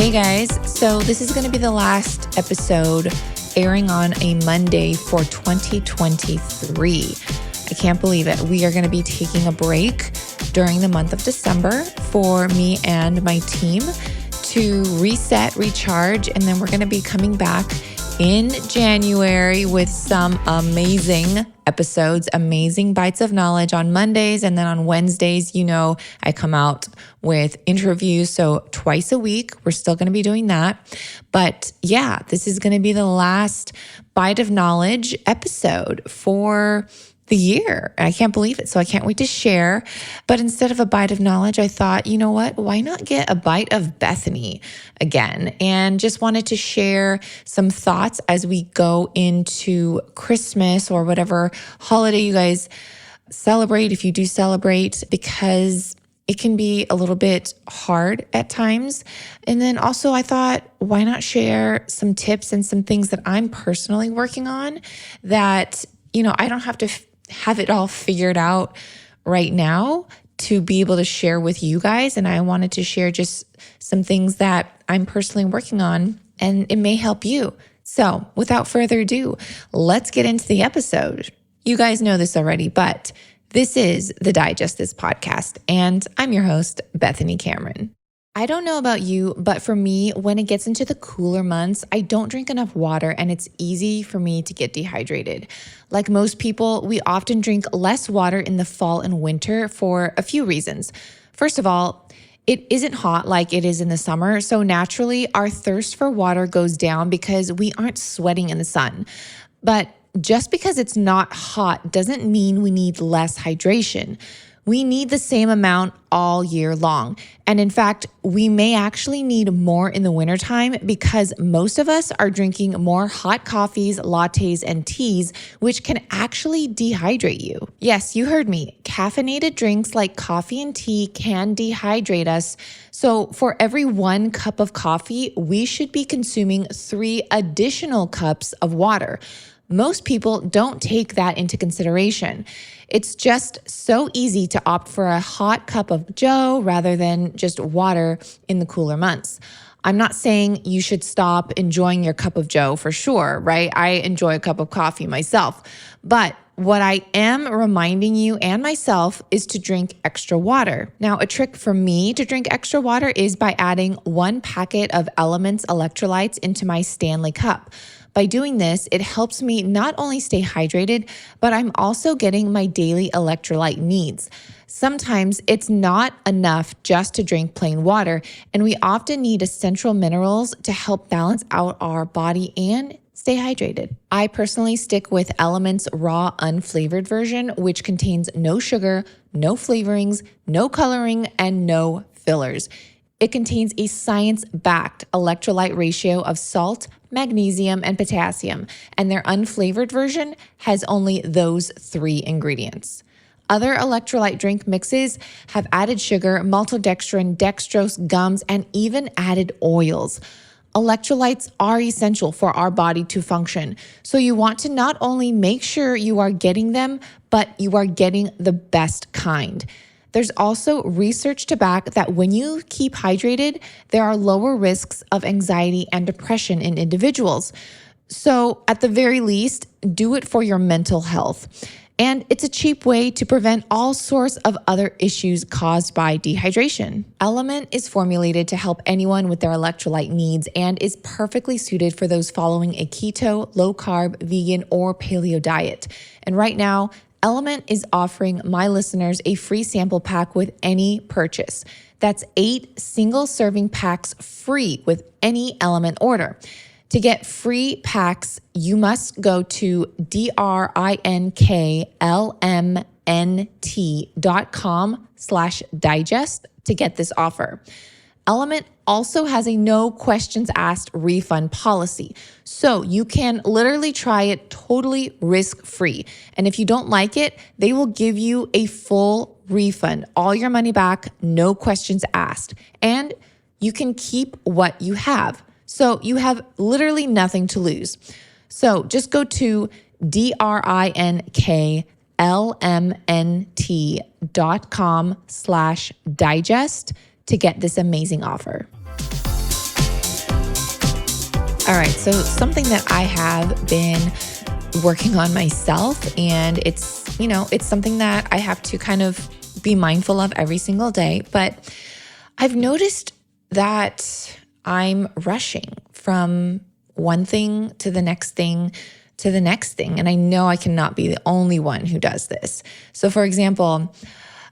Hey guys, so this is going to be the last episode airing on a Monday for 2023. I can't believe it. We are going to be taking a break during the month of December for me and my team to reset, recharge, and then we're going to be coming back in January with some amazing episodes, amazing bites of knowledge on Mondays. And then on Wednesdays, I come out with interviews. So twice a week, we're still going to be doing that. But yeah, this is going to be the last bite of knowledge episode for the year. I can't believe it. So I can't wait to share. But instead of a bite of knowledge, I thought, you know what? Why not get a bite of Bethany again? And just wanted to share some thoughts as we go into Christmas or whatever holiday you guys celebrate, if you do celebrate, because it can be a little bit hard at times. And then also I thought, why not share some tips and some things that I'm personally working on that, I don't have to have it all figured out right now to be able to share with you guys. And I wanted to share just some things that I'm personally working on and it may help you. So without further ado, let's get into the episode. You guys know this already, but this is the Digest This podcast, and I'm your host, Bethany Cameron. I don't know about you, but for me, when it gets into the cooler months, I don't drink enough water and it's easy for me to get dehydrated. Like most people, we often drink less water in the fall and winter for a few reasons. First of all, it isn't hot like it is in the summer, so naturally our thirst for water goes down because we aren't sweating in the sun. But just because it's not hot doesn't mean we need less hydration. We need the same amount all year long. And in fact, we may actually need more in the wintertime because most of us are drinking more hot coffees, lattes, and teas, which can actually dehydrate you. Yes, you heard me. Caffeinated drinks like coffee and tea can dehydrate us. So for every 1 cup of coffee, we should be consuming 3 additional cups of water. Most people don't take that into consideration. It's just so easy to opt for a hot cup of joe rather than just water in the cooler months. I'm not saying you should stop enjoying your cup of joe for sure, right? I enjoy a cup of coffee myself. But what I am reminding you and myself is to drink extra water. Now, a trick for me to drink extra water is by adding 1 packet of Elements electrolytes into my Stanley cup. By doing this, it helps me not only stay hydrated, but I'm also getting my daily electrolyte needs. Sometimes it's not enough just to drink plain water, and we often need essential minerals to help balance out our body and stay hydrated. I personally stick with Elements raw unflavored version, which contains no sugar, no flavorings, no coloring, and no fillers. It contains a science-backed electrolyte ratio of salt, magnesium, and potassium, and their unflavored version has only those 3 ingredients. Other electrolyte drink mixes have added sugar, maltodextrin, dextrose, gums, and even added oils. Electrolytes are essential for our body to function, so you want to not only make sure you are getting them, but you are getting the best kind. There's also research to back that when you keep hydrated, there are lower risks of anxiety and depression in individuals. So at the very least, do it for your mental health. And it's a cheap way to prevent all sorts of other issues caused by dehydration. Element is formulated to help anyone with their electrolyte needs and is perfectly suited for those following a keto, low-carb, vegan, or paleo diet. And right now, Element is offering my listeners a free sample pack with any purchase. That's 8 single-serving packs free with any Element order. To get free packs, you must go to drinklmnt.com/digest to get this offer. Element also has a no questions asked refund policy. So you can literally try it totally risk-free. And if you don't like it, they will give you a full refund, all your money back, no questions asked. And you can keep what you have. So you have literally nothing to lose. So just go to drinklmnt.com/digest to get this amazing offer. All right, so something that I have been working on myself, and it's something that I have to kind of be mindful of every single day, but I've noticed that I'm rushing from one thing to the next thing to the next thing, and I know I cannot be the only one who does this. So for example,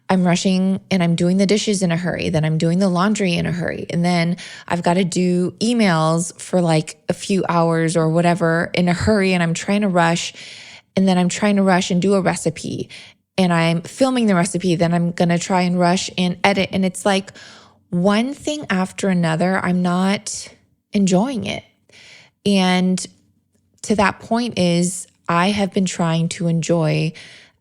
I'm rushing and I'm doing the dishes in a hurry. Then I'm doing the laundry in a hurry. And then I've got to do emails for like a few hours or whatever in a hurry. And I'm trying to rush. And then I'm trying to rush and do a recipe. And I'm filming the recipe. Then I'm going to try and rush and edit. And it's like one thing after another. I'm not enjoying it. And to that point is I have been trying to enjoy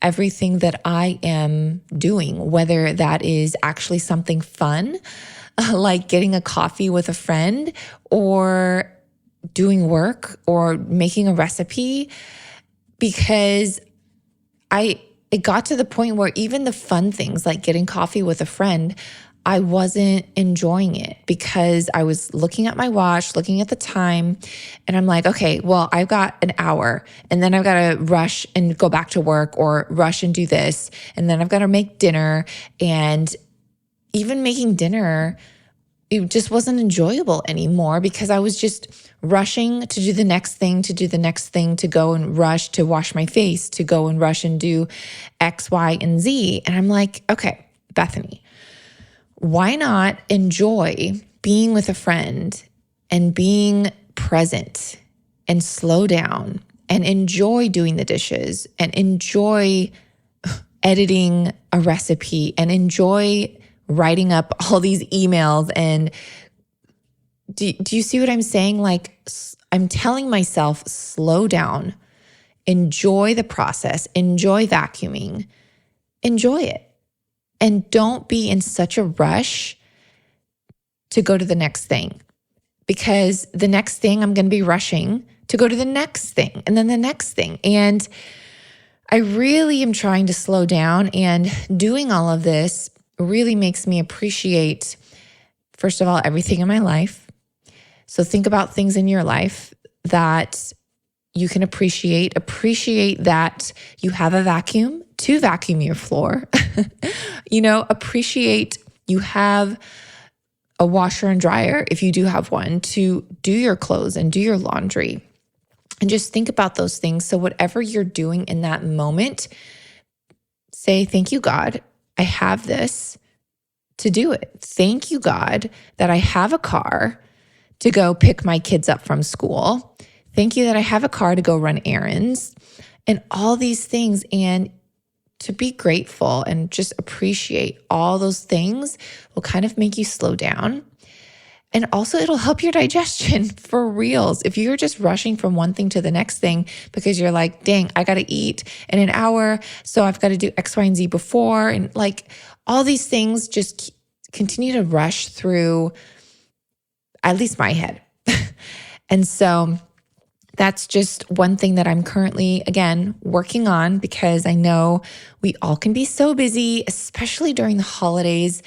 everything that I am doing, whether that is actually something fun, like getting a coffee with a friend, or doing work, or making a recipe, because it got to the point where even the fun things like getting coffee with a friend, I wasn't enjoying it because I was looking at my watch, looking at the time, and I'm like, okay, well, I've got an hour, and then I've got to rush and go back to work, or rush and do this, and then I've got to make dinner. And even making dinner, it just wasn't enjoyable anymore because I was just rushing to do the next thing, to go and rush to wash my face, to go and rush and do X, Y, and Z. And I'm like, okay, Bethany, why not enjoy being with a friend and being present and slow down and enjoy doing the dishes and enjoy editing a recipe and enjoy writing up all these emails? And do you see what I'm saying? Like, I'm telling myself, slow down, enjoy the process, enjoy vacuuming, enjoy it. And don't be in such a rush to go to the next thing, because the next thing I'm going to be rushing to go to the next thing and then the next thing. And I really am trying to slow down, and doing all of this really makes me appreciate, first of all, everything in my life. So think about things in your life that you can appreciate that you have a vacuum to vacuum your floor. Appreciate you have a washer and dryer, if you do have one, to do your clothes and do your laundry. And just think about those things. So whatever you're doing in that moment, say, thank you, God, I have this to do it. Thank you, God, that I have a car to go pick my kids up from school. Thank you that I have a car to go run errands and all these things. And to be grateful and just appreciate all those things will kind of make you slow down. And also it'll help your digestion for reals. If you're just rushing from one thing to the next thing because you're like, dang, I got to eat in an hour, so I've got to do X, Y, and Z before. And like all these things just continue to rush through at least my head. And so that's just one thing that I'm currently, again, working on, because I know we all can be so busy, especially during the holidays.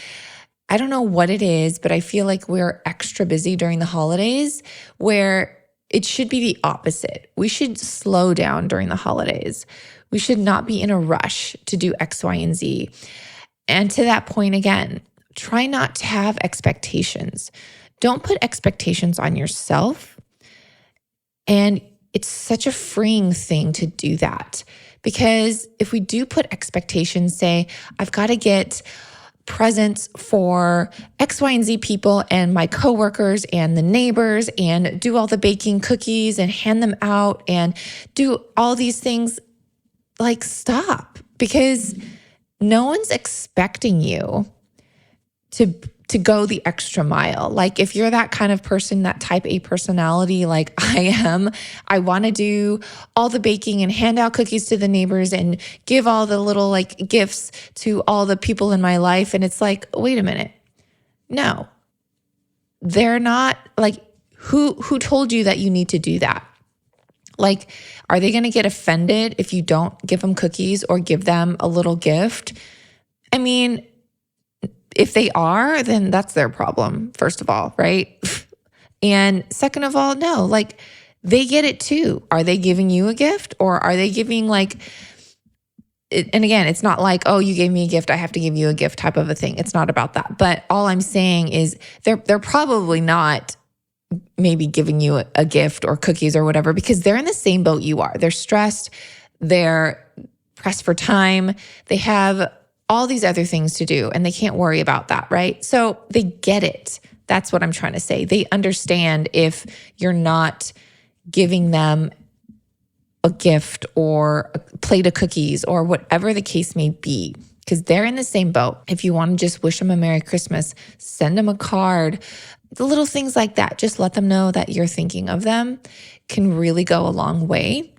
I don't know what it is, but I feel like we're extra busy during the holidays, where it should be the opposite. We should slow down during the holidays. We should not be in a rush to do X, Y, and Z. And to that point, again, try not to have expectations. Don't put expectations on yourself. And it's such a freeing thing to do that, because if we do put expectations, say, I've got to get presents for X, Y, and Z people and my coworkers and the neighbors, and do all the baking cookies and hand them out and do all these things, like, stop, because no one's expecting you to go the extra mile. Like, if you're that kind of person, that type A personality like I am, I want to do all the baking and hand out cookies to the neighbors and give all the little like gifts to all the people in my life. And it's like, wait a minute. No, they're not, like, who told you that you need to do that? Like, are they going to get offended if you don't give them cookies or give them a little gift? I mean, if they are, then that's their problem, first of all, right? And second of all, no, like they get it too. Are they giving you a gift, or are they giving like, and again, it's not like, oh, you gave me a gift, I have to give you a gift type of a thing. It's not about that. But all I'm saying is they're probably not maybe giving you a gift or cookies or whatever, because they're in the same boat you are. They're stressed, they're pressed for time, they have all these other things to do, and they can't worry about that, right? So they get it. That's what I'm trying to say. They understand if you're not giving them a gift or a plate of cookies or whatever the case may be, because they're in the same boat. If you want to just wish them a Merry Christmas, send them a card, the little things like that, just let them know that you're thinking of them, can really go a long way.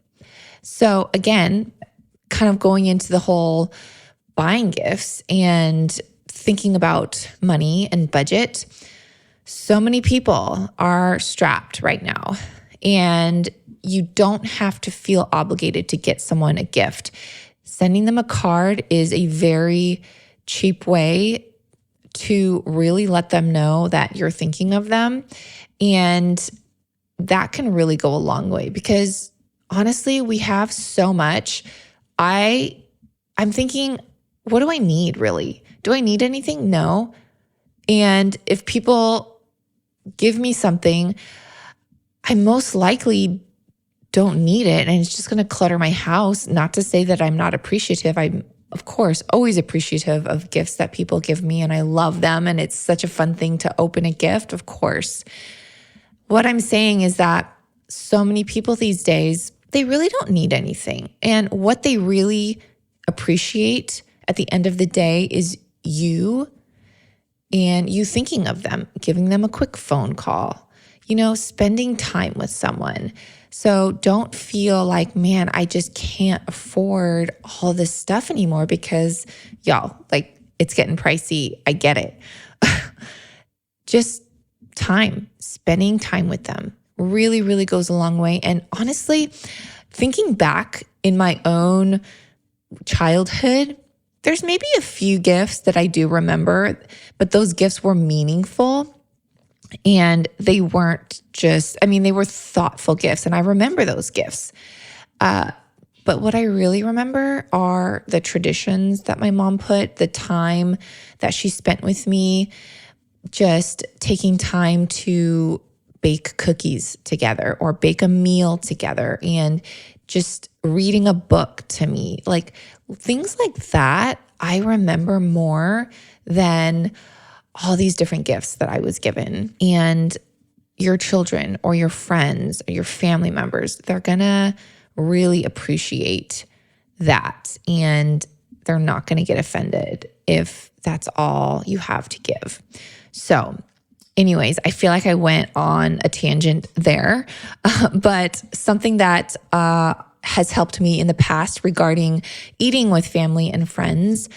So again, kind of going into the whole buying gifts and thinking about money and budget, so many people are strapped right now, and you don't have to feel obligated to get someone a gift. Sending them a card is a very cheap way to really let them know that you're thinking of them. And that can really go a long way, because honestly, we have so much. I'm thinking, what do I need really? Do I need anything? No. And if people give me something, I most likely don't need it, and it's just going to clutter my house. Not to say that I'm not appreciative. I'm, of course, always appreciative of gifts that people give me, and I love them, and it's such a fun thing to open a gift, of course. What I'm saying is that so many people these days, they really don't need anything. And what they really appreciate at the end of the day is you, and you thinking of them, giving them a quick phone call, spending time with someone. So don't feel like, man, I just can't afford all this stuff anymore, because y'all, like, it's getting pricey. I get it. Just spending time with them really, really goes a long way. And honestly, thinking back in my own childhood, there's maybe a few gifts that I do remember, but those gifts were meaningful. And they weren't just, they were thoughtful gifts, and I remember those gifts. But what I really remember are the traditions that my mom put, the time that she spent with me, just taking time to bake cookies together or bake a meal together, and just reading a book to me. Like things like that, I remember more than all these different gifts that I was given. And your children or your friends or your family members, they're gonna really appreciate that. And they're not gonna get offended if that's all you have to give. So anyways, I feel like I went on a tangent there, but something that has helped me in the past regarding eating with family and friends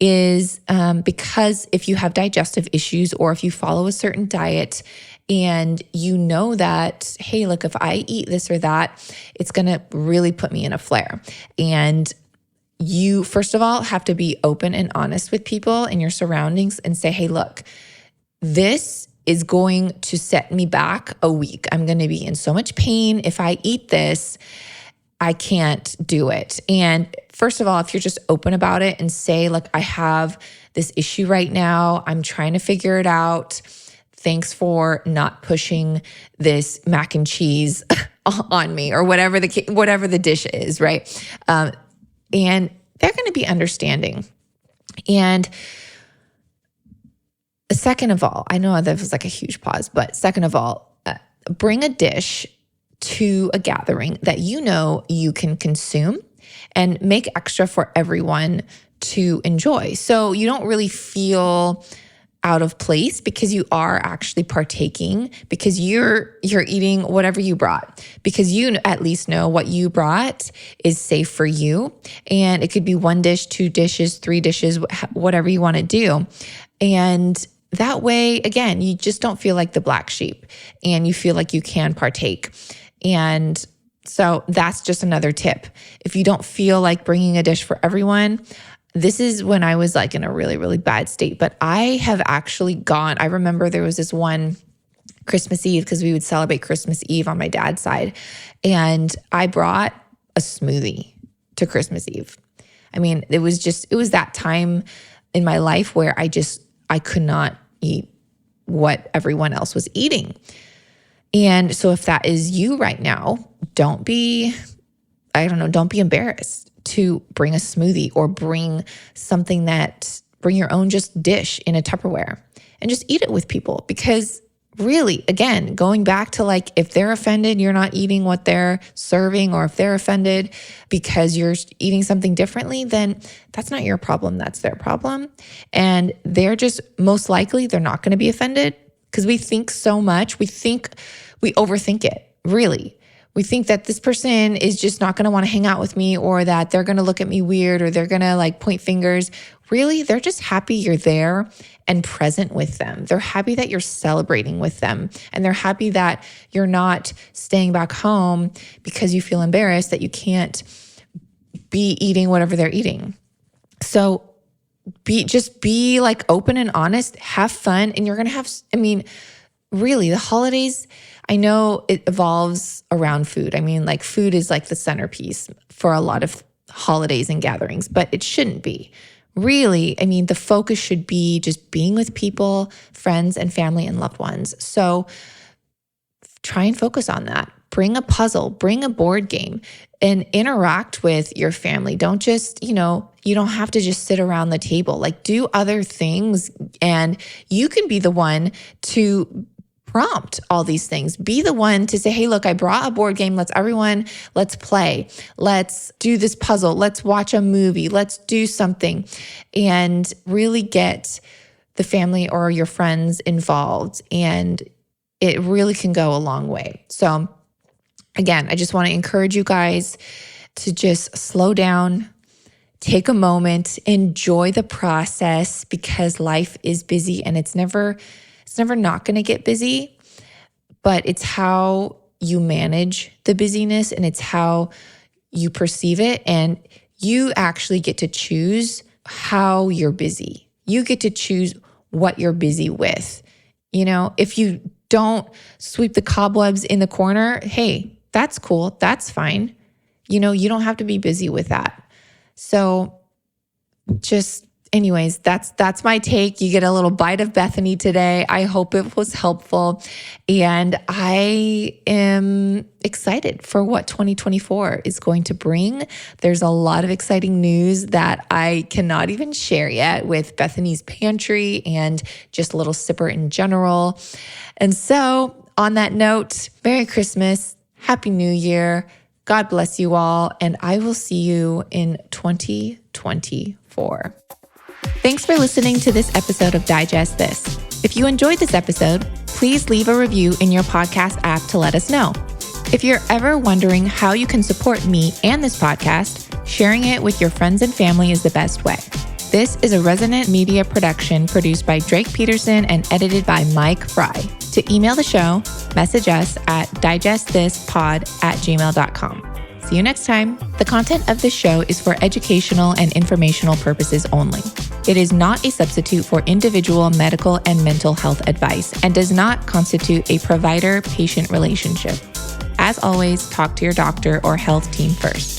is because if you have digestive issues, or if you follow a certain diet and you know that, hey, look, if I eat this or that, it's going to really put me in a flare. And you, first of all, have to be open and honest with people in your surroundings and say, hey, look, this is going to set me back a week. I'm going to be in so much pain if I eat this. I can't do it. And first of all, if you're just open about it and say, look, I have this issue right now, I'm trying to figure it out. Thanks for not pushing this mac and cheese on me, or whatever the dish is, right? And they're going to be understanding. And second of all, I know that was like a huge pause, but second of all, bring a dish to a gathering that you can consume, and make extra for everyone to enjoy. So you don't really feel out of place, because you are actually partaking, because you're eating whatever you brought, because you at least know what you brought is safe for you. And it could be one dish, two dishes, three dishes, whatever you want to do. And that way, again, you just don't feel like the black sheep, and you feel like you can partake. And so that's just another tip. If you don't feel like bringing a dish for everyone, this is when I was like in a really, really bad state. But I have actually I remember there was this one Christmas Eve because we would celebrate Christmas Eve on my dad's side. And I brought a smoothie to Christmas Eve. I mean, it was that time in my life where I could not eat what everyone else was eating. And so if that is you right now, don't be embarrassed to bring a smoothie or bring your own just dish in a Tupperware and just eat it with people. Because really, again, going back to like, if they're offended, you're not eating what they're serving, or if they're offended because you're eating something differently, then that's not your problem. That's their problem. And they're just, most likely, they're not going to be offended because we think so much. We overthink it, really. We think that this person is just not going to want to hang out with me, or that they're going to look at me weird, or they're going to like point fingers. Really, they're just happy you're there and present with them. They're happy that you're celebrating with them. And they're happy that you're not staying back home because you feel embarrassed that you can't be eating whatever they're eating. So be like open and honest, have fun. And you're going to have, really, the holidays, I know it evolves around food. I mean, like food is like the centerpiece for a lot of holidays and gatherings, but it shouldn't be. Really, the focus should be just being with people, friends and family and loved ones. So try and focus on that. Bring a puzzle, bring a board game, and interact with your family. Don't just, you don't have to just sit around the table. Like, do other things, and you can be the one to prompt all these things. Be the one to say, hey, look, I brought a board game. Let's play. Let's do this puzzle. Let's watch a movie. Let's do something, and really get the family or your friends involved. And it really can go a long way. So again, I just want to encourage you guys to just slow down, take a moment, enjoy the process, because life is busy and it's never not going to get busy, but it's how you manage the busyness and it's how you perceive it. And you actually get to choose how you're busy. You get to choose what you're busy with. If you don't sweep the cobwebs in the corner, hey, that's cool. That's fine. You don't have to be busy with that. So anyways, that's my take. You get a little bite of Bethany today. I hope it was helpful. And I am excited for what 2024 is going to bring. There's a lot of exciting news that I cannot even share yet with Bethany's Pantry and just a little sipper in general. And so on that note, Merry Christmas, Happy New Year. God bless you all. And I will see you in 2024. Thanks for listening to this episode of Digest This. If you enjoyed this episode, please leave a review in your podcast app to let us know. If you're ever wondering how you can support me and this podcast, sharing it with your friends and family is the best way. This is a Resonant Media production produced by Drake Peterson and edited by Mike Frey. To email the show, message us at digestthispod@gmail.com. See you next time. The content of this show is for educational and informational purposes only. It is not a substitute for individual medical and mental health advice and does not constitute a provider-patient relationship. As always, talk to your doctor or health team first.